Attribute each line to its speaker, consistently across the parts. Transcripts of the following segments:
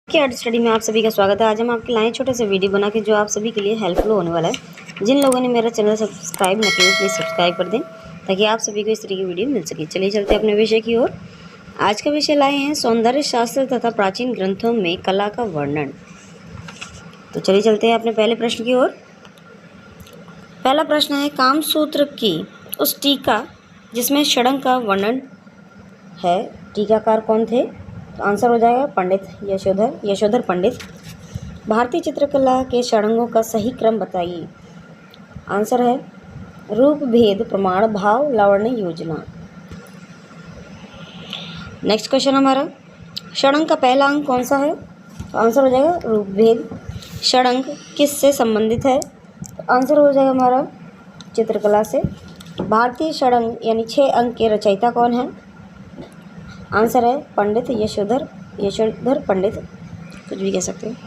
Speaker 1: के art study में आप सभी का स्वागत है। आज हम आपके लाए छोटे से वीडियो बना के जो आप सभी के लिए हेल्पफुल होने वाला है। जिन लोगों ने मेरा चैनल सब्सक्राइब न किया प्लीज़ सब्सक्राइब कर दें ताकि आप सभी को इस तरह की वीडियो मिल सके। चलिए चलते हैं अपने विषय की ओर। आज का विषय लाए हैं सौंदर्य शास्त्र तथा प्राचीन ग्रंथों में कला का वर्णन। तो चलिए चलते हैं अपने पहले प्रश्न की ओर। पहला प्रश्न है, कामसूत्र की उस टीका जिसमें षडंग का वर्णन है, टीकाकार कौन थे? तो आंसर हो जाएगा पंडित यशोधर पंडित। भारतीय चित्रकला के षडंगों का सही क्रम बताइए। आंसर है रूप, भेद, प्रमाण, भाव, लावण्य, योजना। नेक्स्ट क्वेश्चन हमारा, षडंग का पहला अंग कौन सा है? तो आंसर हो जाएगा रूप भेद। षडंग किससे संबंधित है? तो आंसर हो जाएगा हमारा चित्रकला से। भारतीय षडंग यानी 6 अंक के रचयिता कौन है? आंसर है पंडित यशोधर पंडित, कुछ भी कह सकते हैं।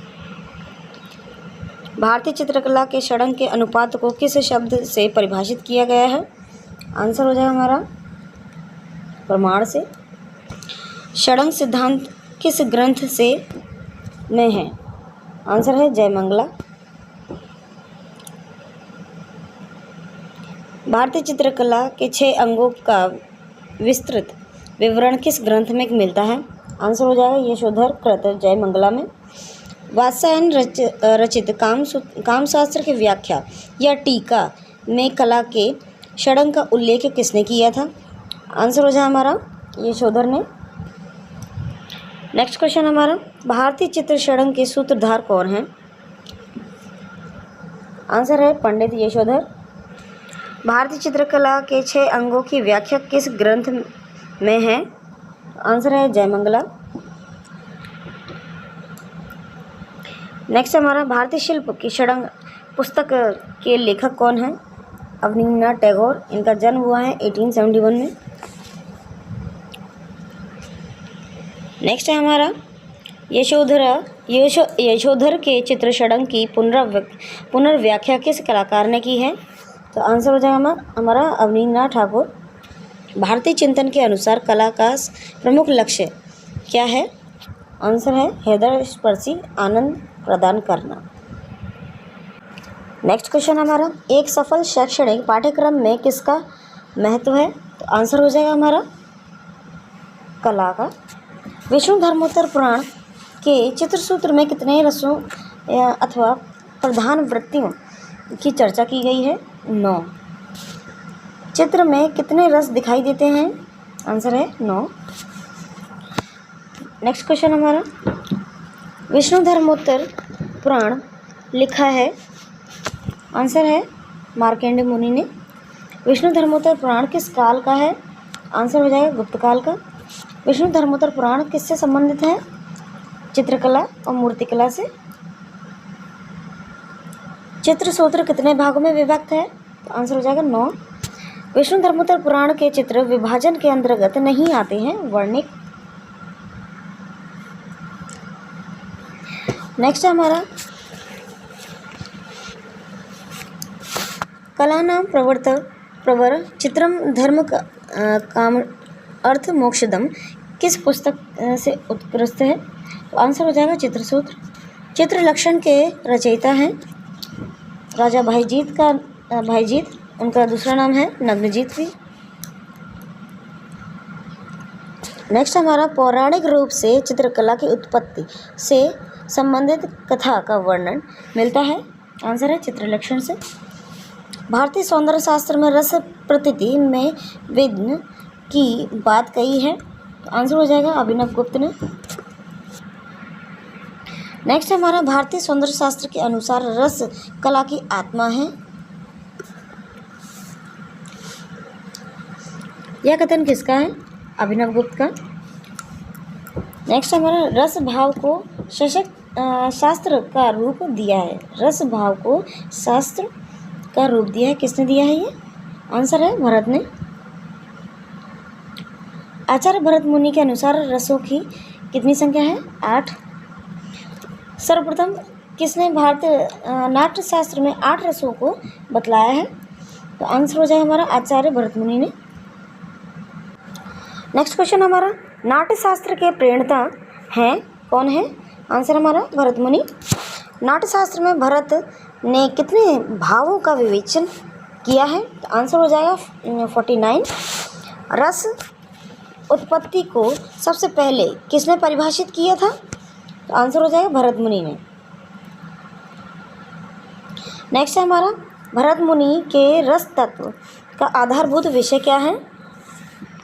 Speaker 1: भारतीय चित्रकला के षडंग के अनुपात को किस शब्द से परिभाषित किया गया है? आंसर हो जाएगा हमारा प्रमाण से। षडंग सिद्धांत किस ग्रंथ से में है? आंसर है जयमंगला। भारतीय चित्रकला के 6 अंगों का विस्तृत विवरण किस ग्रंथ में मिलता है? आंसर हो जाएगा यशोधर कृत जयमंगला में। वात्स्यायन रचित कामशास्त्र की व्याख्या या टीका में कला के षडंग का उल्लेख किसने किया था? आंसर हो जाएगा हमारा यशोधर ने। नेक्स्ट क्वेश्चन हमारा, भारतीय चित्र षडंग के सूत्रधार कौन हैं? आंसर है पंडित यशोधर। भारतीय चित्रकला के 6 अंगों की व्याख्या किस ग्रंथ में है? आंसर है जयमंगला। नेक्स्ट हमारा, भारतीय शिल्प की षडंग पुस्तक के लेखक कौन हैं? अवनींद्रनाथ टैगोर। इनका जन्म हुआ है 1871 में। नेक्स्ट है हमारा, यशोधर के चित्र षडंग की पुनर्व्याख्या किस कलाकार ने की है? तो आंसर हो जाएगा हमारा अवनींद्रनाथ ठाकुर। भारतीय चिंतन के अनुसार कला का प्रमुख लक्ष्य क्या है? आंसर है हृदय स्पर्शी आनंद प्रदान करना। नेक्स्ट क्वेश्चन हमारा, एक सफल शैक्षणिक पाठ्यक्रम में किसका महत्व है? तो आंसर हो जाएगा हमारा कला का। विष्णु धर्मोत्तर पुराण के चित्रसूत्र में कितने रसों अथवा प्रधान वृत्तियों की चर्चा की गई है? 9। चित्र में कितने रस दिखाई देते हैं? आंसर है 9। नेक्स्ट क्वेश्चन हमारा, विष्णु धर्मोत्तर पुराण लिखा है? आंसर है मार्कंडेय मुनि ने। विष्णु धर्मोत्तर पुराण किस काल का है? आंसर हो जाएगा गुप्त काल का। विष्णु धर्मोत्तर पुराण किससे संबंधित है? चित्रकला और मूर्तिकला से। चित्रसूत्र कितने भागों में विभक्त है? तो आंसर हो जाएगा 9। विष्णु धर्मोत्तर पुराण के चित्र विभाजन के अंतर्गत नहीं आते हैं, वर्णिक। नेक्स्ट है हमारा, कला नाम प्रवर चित्रम धर्म काम अर्थ मोक्षदम किस पुस्तक से उत्कृष्ट है? तो आंसर हो जाएगा चित्रसूत्र। चित्र लक्षण के रचयिता हैं राजा भाईजीत, उनका दूसरा नाम है नग्नजीत भी। नेक्स्ट हमारा, पौराणिक रूप से चित्रकला की उत्पत्ति से संबंधित कथा का वर्णन मिलता है? आंसर है चित्रलक्षण से। भारतीय सौंदर्य शास्त्र में रस प्रतीति में विघ्न की बात कही है? तो आंसर हो जाएगा अभिनव गुप्त ने। नेक्स्ट हमारा, भारतीय सौंदर्य शास्त्र के अनुसार रस कला की आत्मा है। यह कथन किसका है? अभिनव गुप्त का। नेक्स्ट हमारा, रस भाव को शास्त्र का रूप दिया है। रस भाव को शास्त्र का रूप दिया है, किसने दिया है ये? आंसर है भरत ने। आचार्य भरत मुनि के अनुसार रसों की कितनी संख्या है? 8। सर्वप्रथम किसने भारतीय नाट्य शास्त्र में 8 रसों को बतलाया है? तो आंसर हो जाएगा हमारा आचार्य भरत मुनि ने। नेक्स्ट क्वेश्चन हमारा, नाट्य शास्त्र के प्रणेता हैं कौन है? आंसर हमारा भरत मुनि। नाट्यशास्त्र में भरत ने कितने भावों का विवेचन किया है? तो आंसर हो जाएगा 49। रस उत्पत्ति को सबसे पहले किसने परिभाषित किया था? तो आंसर हो जाएगा भरत मुनि ने। नेक्स्ट है हमारा, भरत मुनि के रस तत्व का आधारभूत विषय क्या है?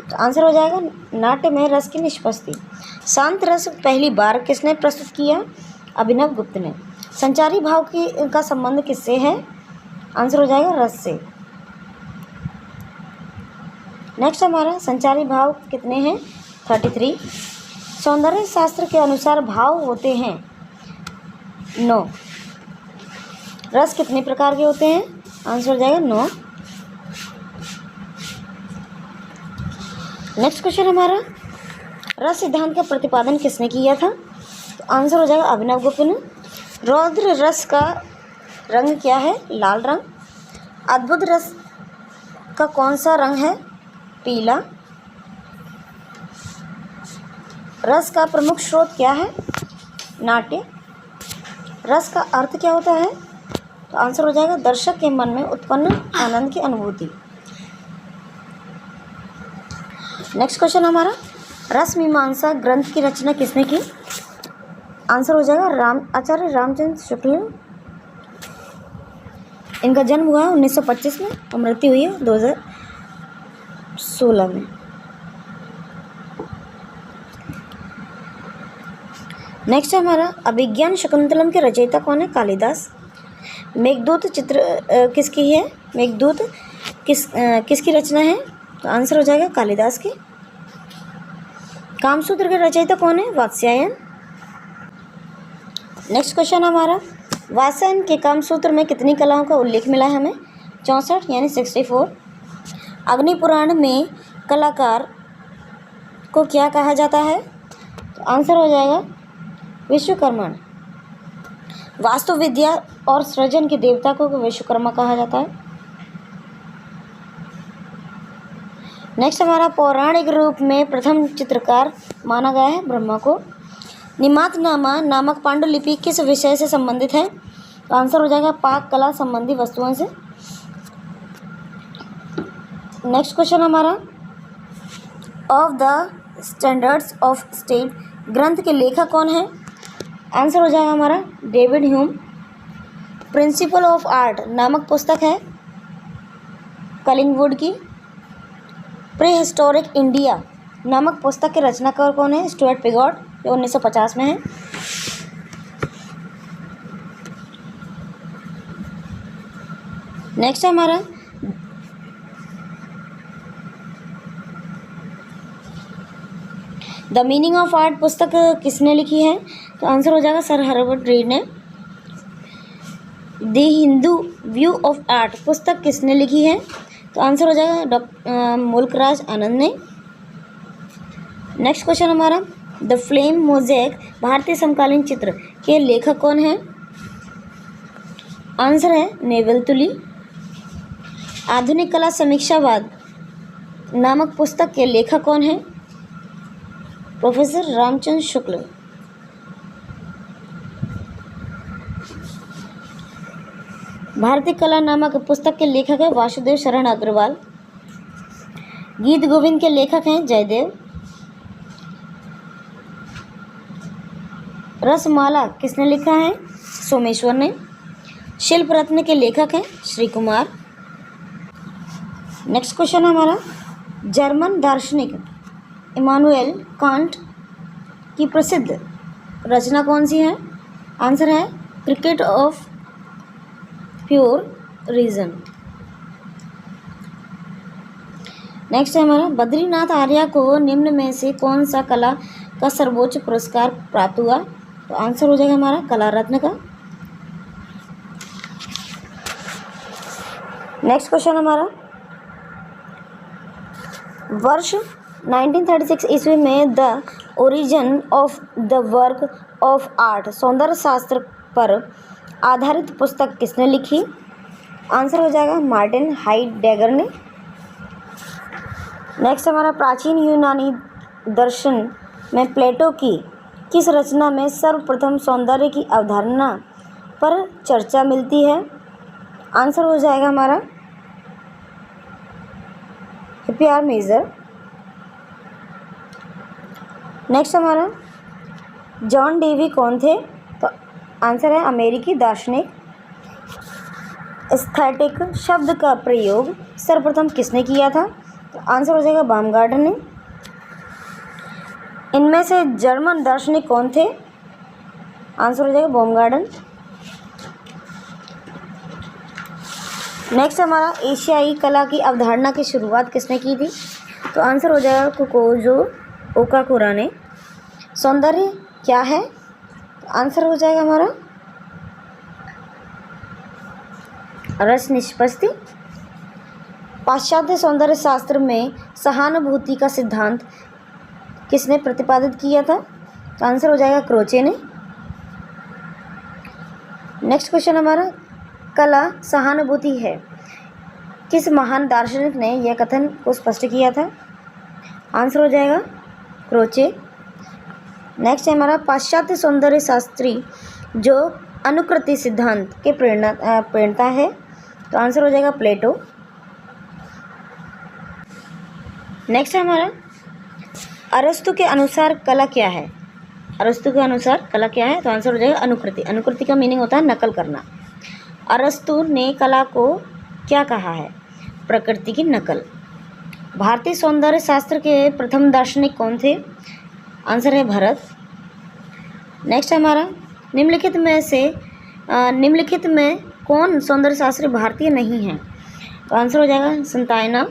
Speaker 1: तो आंसर हो जाएगा नाट्य में रस की निष्पत्ति। शांत रस पहली बार किसने प्रस्तुत किया? अभिनव गुप्त ने। संचारी भाव का संबंध किससे है? आंसर हो जाएगा रस से। नेक्स्ट हमारा, संचारी भाव कितने हैं? 33। सौंदर्य शास्त्र के अनुसार भाव होते हैं 9। रस कितने प्रकार के होते हैं? आंसर हो जाएगा 9। नेक्स्ट क्वेश्चन हमारा, रस सिद्धांत का प्रतिपादन किसने किया था? तो आंसर हो जाएगा अभिनव गुप्त ने। रौद्र रस का रंग क्या है? लाल रंग। अद्भुत रस का कौन सा रंग है? पीला। रस का प्रमुख स्रोत क्या है? नाट्य। रस का अर्थ क्या होता है? तो आंसर हो जाएगा दर्शक के मन में उत्पन्न आनंद की अनुभूति। नेक्स्ट क्वेश्चन हमारा, रस मीमांसा ग्रंथ की रचना किसने की? आंसर हो जाएगा आचार्य रामचंद्र शुक्ल। इनका जन्म हुआ 1925 में और मृत्यु हुई है 2016 में। नेक्स्ट है हमारा, अभिज्ञान शकुंतलम के रचयिता कौन है? कालिदास। मेघदूत चित्र किसकी है? मेघदूत किसकी रचना है? तो आंसर हो जाएगा कालिदास की। कामसूत्र के रचयिता कौन है? वात्स्यायन। नेक्स्ट क्वेश्चन हमारा, वात्स्यायन के कामसूत्र में कितनी कलाओं का उल्लेख मिला है हमें? 64 यानी 64। अग्नि पुराण में कलाकार को क्या कहा जाता है? तो आंसर हो जाएगा विश्वकर्मा। वास्तु विद्या और सृजन के देवता को विश्वकर्मा कहा जाता है। नेक्स्ट हमारा, पौराणिक रूप में प्रथम चित्रकार माना गया है ब्रह्मा को। निमातनामा नामक पांडुलिपि किस विषय से संबंधित है? तो आंसर हो जाएगा पाक कला संबंधी वस्तुओं से। नेक्स्ट क्वेश्चन हमारा, of the standards of state ग्रंथ के लेखक कौन है? आंसर हो जाएगा हमारा David Hume. Principle of art नामक पुस्तक है कलिंगवुड की। प्री हिस्टोरिक इंडिया नामक पुस्तक के रचनाकार कौन है? स्टुअर्ट पिगॉट, जो 1950 में है। नेक्स्ट हमारा, द मीनिंग ऑफ आर्ट पुस्तक किसने लिखी है? तो आंसर हो जाएगा सर हर्बर्ट रीड ने। The Hindu view of art पुस्तक किसने लिखी है? तो आंसर हो जाएगा मुल्कराज आनंद ने। नेक्स्ट क्वेश्चन हमारा, द फ्लेम मोज़ेक भारतीय समकालीन चित्र के लेखक कौन है? आंसर है नेवल तुली। आधुनिक कला समीक्षावाद नामक पुस्तक के लेखक कौन है? प्रोफेसर रामचंद्र शुक्ल। भारतीय कला नामक पुस्तक के लेखक है वासुदेव शरण अग्रवाल। गीत गोविंद के लेखक हैं जयदेव। रसमाला किसने लिखा है? सोमेश्वर ने। शिल्प रत्न के लेखक हैं श्री कुमार। नेक्स्ट क्वेश्चन हमारा, जर्मन दार्शनिक इमानुएल कांट की प्रसिद्ध रचना कौन सी है? आंसर है critique of pure reason. Next है हमारा, बद्रीनाथ आर्या को निम्न में से कौन सा कला का सर्वोच्च पुरस्कार प्राप्त हुआ? तो आंसर हो जाएगा हमारा कला रत्न का। नेक्स्ट क्वेश्चन हमारा, वर्ष 1936 ईस्वी में the origin of the work of art सौंदर्य शास्त्र पर आधारित पुस्तक किसने लिखी? आंसर हो जाएगा मार्टिन हाइडेगर ने। नेक्स्ट हमारा, प्राचीन यूनानी दर्शन में प्लेटो की किस रचना में सर्वप्रथम सौंदर्य की अवधारणा पर चर्चा मिलती है? आंसर हो जाएगा हमारा हिप्पियार मेजर। नेक्स्ट हमारा जॉन डेवी कौन थे? तो आंसर है अमेरिकी दार्शनिक। एस्थेटिक शब्द का प्रयोग सर्वप्रथम किसने किया था? तो आंसर हो जाएगा बामगार्डन ने। इनमें से जर्मन दार्शनिक कौन थे? आंसर हो जाएगा बामगार्डन। नेक्स्ट हमारा एशियाई कला की अवधारणा की शुरुआत किसने की थी? तो आंसर हो जाएगा कोकोजो ओकाकुरा ने। सौंदर्य क्या है? तो आंसर हो जाएगा हमारा रस निष्पत्ति। पाश्चात्य सौंदर्य शास्त्र में सहानुभूति का सिद्धांत किसने प्रतिपादित किया था? तो आंसर हो जाएगा क्रोचे ने। नेक्स्ट क्वेश्चन हमारा कला सहानुभूति है, किस महान दार्शनिक ने यह कथन को स्पष्ट किया था? आंसर हो जाएगा क्रोचे। नेक्स्ट है हमारा पाश्चात्य सौंदर्य शास्त्री जो अनुकृति सिद्धांत के प्रेरणा है? तो आंसर हो जाएगा प्लेटो। नेक्स्ट है हमारा अरस्तु के अनुसार कला क्या है? अरस्तु के अनुसार कला क्या है? तो आंसर हो जाएगा अनुकृति। अनुकृति का मीनिंग होता है नकल करना। अरस्तु ने कला को क्या कहा है? प्रकृति की नकल। भारतीय सौंदर्य शास्त्र के प्रथम दार्शनिक कौन थे? आंसर है भरत। नेक्स्ट हमारा निम्नलिखित में कौन सौंदर्य शास्त्री भारतीय नहीं है? तो आंसर हो जाएगा संतायना।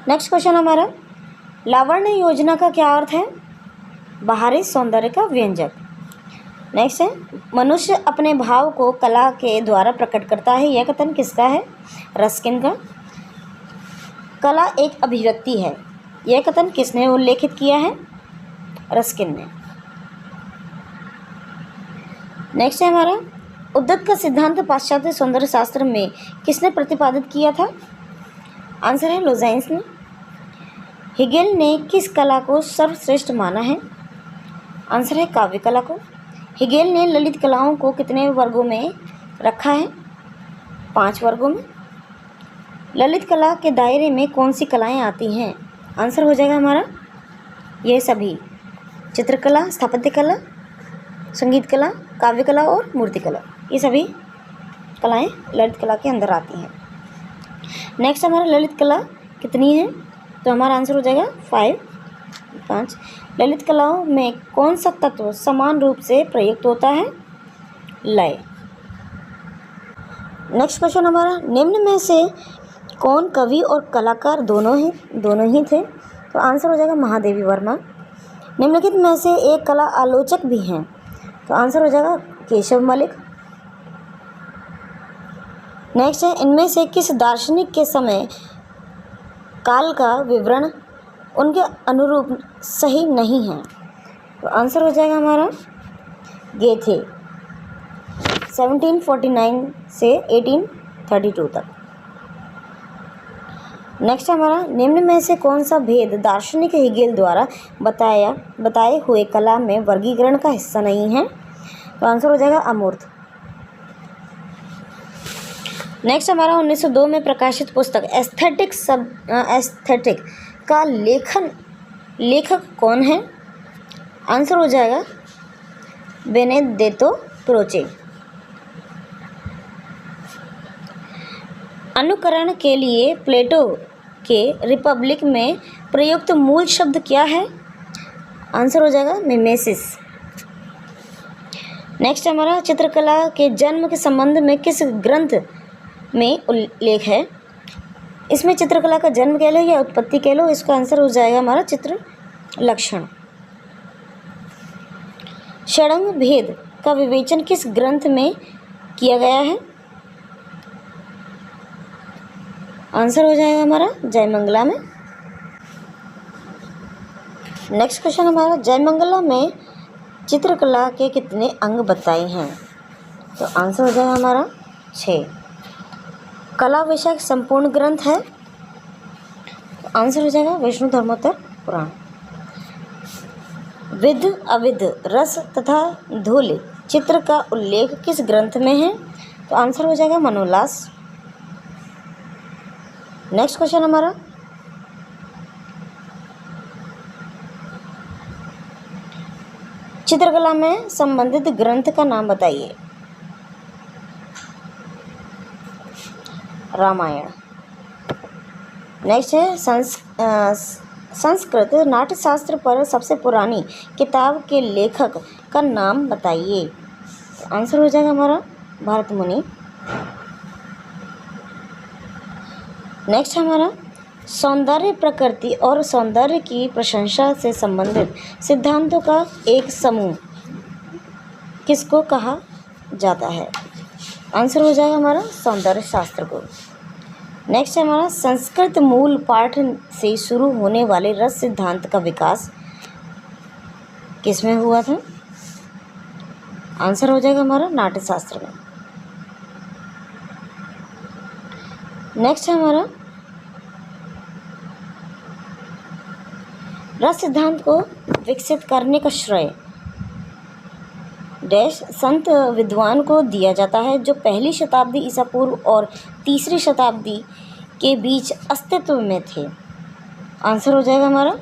Speaker 1: नेक्स्ट क्वेश्चन हमारा लावण्य योजना का क्या अर्थ है? बाहरी सौंदर्य का व्यंजक। नेक्स्ट है मनुष्य अपने भाव को कला के द्वारा प्रकट करता है, यह कथन किसका है? रस्किन का। कला एक अभिव्यक्ति है, यह कथन किसने उल्लेखित किया है? रस्किन ने। नेक्स्ट है हमारा उद्गत का सिद्धांत पाश्चात्य सौंदर्य शास्त्र में किसने प्रतिपादित किया था? आंसर है लोजाइंस ने। हेगेल ने किस कला को सर्वश्रेष्ठ माना है? आंसर है काव्य कला को। हेगेल ने ललित कलाओं को कितने वर्गों में रखा है? 5 वर्गों में। ललित कला के दायरे में कौन सी कलाएं आती हैं? आंसर हो जाएगा हमारा ये सभी, चित्रकला, स्थापत्य कला, संगीत कला, काव्य कला और मूर्ति कला, ये सभी कलाएं ललित कला के अंदर आती हैं। नेक्स्ट हमारा ललित कला कितनी है? तो हमारा आंसर हो जाएगा 5। ललित कलाओं में कौन सा तत्व समान रूप से प्रयुक्त होता है? लय। नेक्स्ट क्वेश्चन हमारा निम्न में से कौन कवि और कलाकार दोनों ही थे? तो आंसर हो जाएगा महादेवी वर्मा। निम्नलिखित में से एक कला आलोचक भी हैं, तो आंसर हो जाएगा केशव मलिक। नेक्स्ट है इनमें से किस दार्शनिक के समय काल का विवरण उनके अनुरूप सही नहीं है? तो आंसर हो जाएगा हमारा गेथे, 1749 से 1832 तक। नेक्स्ट हमारा निम्न में से कौन सा भेद दार्शनिक हेगेल द्वारा बताए हुए कला में वर्गीकरण का हिस्सा नहीं है? तो आंसर हो जाएगा अमूर्त। नेक्स्ट हमारा 1902 में प्रकाशित पुस्तक एस्थेटिक का लेखक कौन है? आंसर हो जाएगा बेनेदेत्तो क्रोचे। अनुकरण के लिए प्लेटो के रिपब्लिक में प्रयुक्त मूल शब्द क्या है? आंसर हो जाएगा मिमेसिस। नेक्स्ट हमारा चित्रकला के जन्म के संबंध में किस ग्रंथ में उल्लेख है? इसमें चित्रकला का जन्म कह लो या उत्पत्ति कह लो, इसका आंसर हो जाएगा हमारा चित्र लक्षण। षडंग भेद का विवेचन किस ग्रंथ में किया गया है? आंसर हो जाएगा हमारा जयमंगला में। नेक्स्ट क्वेश्चन हमारा जयमंगला में चित्रकला के कितने अंग बताए हैं? तो आंसर हो जाएगा हमारा 6। कला विषय संपूर्ण ग्रंथ है, तो आंसर हो जाएगा विष्णु धर्मोत्तर पुराण। विध अविध रस तथा धूल चित्र का उल्लेख किस ग्रंथ में है? तो आंसर हो जाएगा मनोल्लास। नेक्स्ट क्वेश्चन हमारा, चित्रकला में संबंधित ग्रंथ का नाम बताइए। रामायण। नेक्स्ट है संस्कृत नाट्यशास्त्र पर सबसे पुरानी किताब के लेखक का नाम बताइए। आंसर हो जाएगा हमारा भरत मुनि। नेक्स्ट हमारा, सौंदर्य प्रकृति और सौंदर्य की प्रशंसा से संबंधित सिद्धांतों का एक समूह किसको कहा जाता है? आंसर हो जाएगा हमारा सौंदर्य शास्त्र को। नेक्स्ट है हमारा, संस्कृत मूल पाठ से शुरू होने वाले रस सिद्धांत का विकास किसमें हुआ था? आंसर हो जाएगा हमारा नाट्यशास्त्र में। नेक्स्ट है हमारा, रस सिद्धांत को विकसित करने का श्रेय डैश संत विद्वान को दिया जाता है जो पहली शताब्दी ईसा पूर्व और तीसरी शताब्दी के बीच अस्तित्व में थे। आंसर हो जाएगा हमारा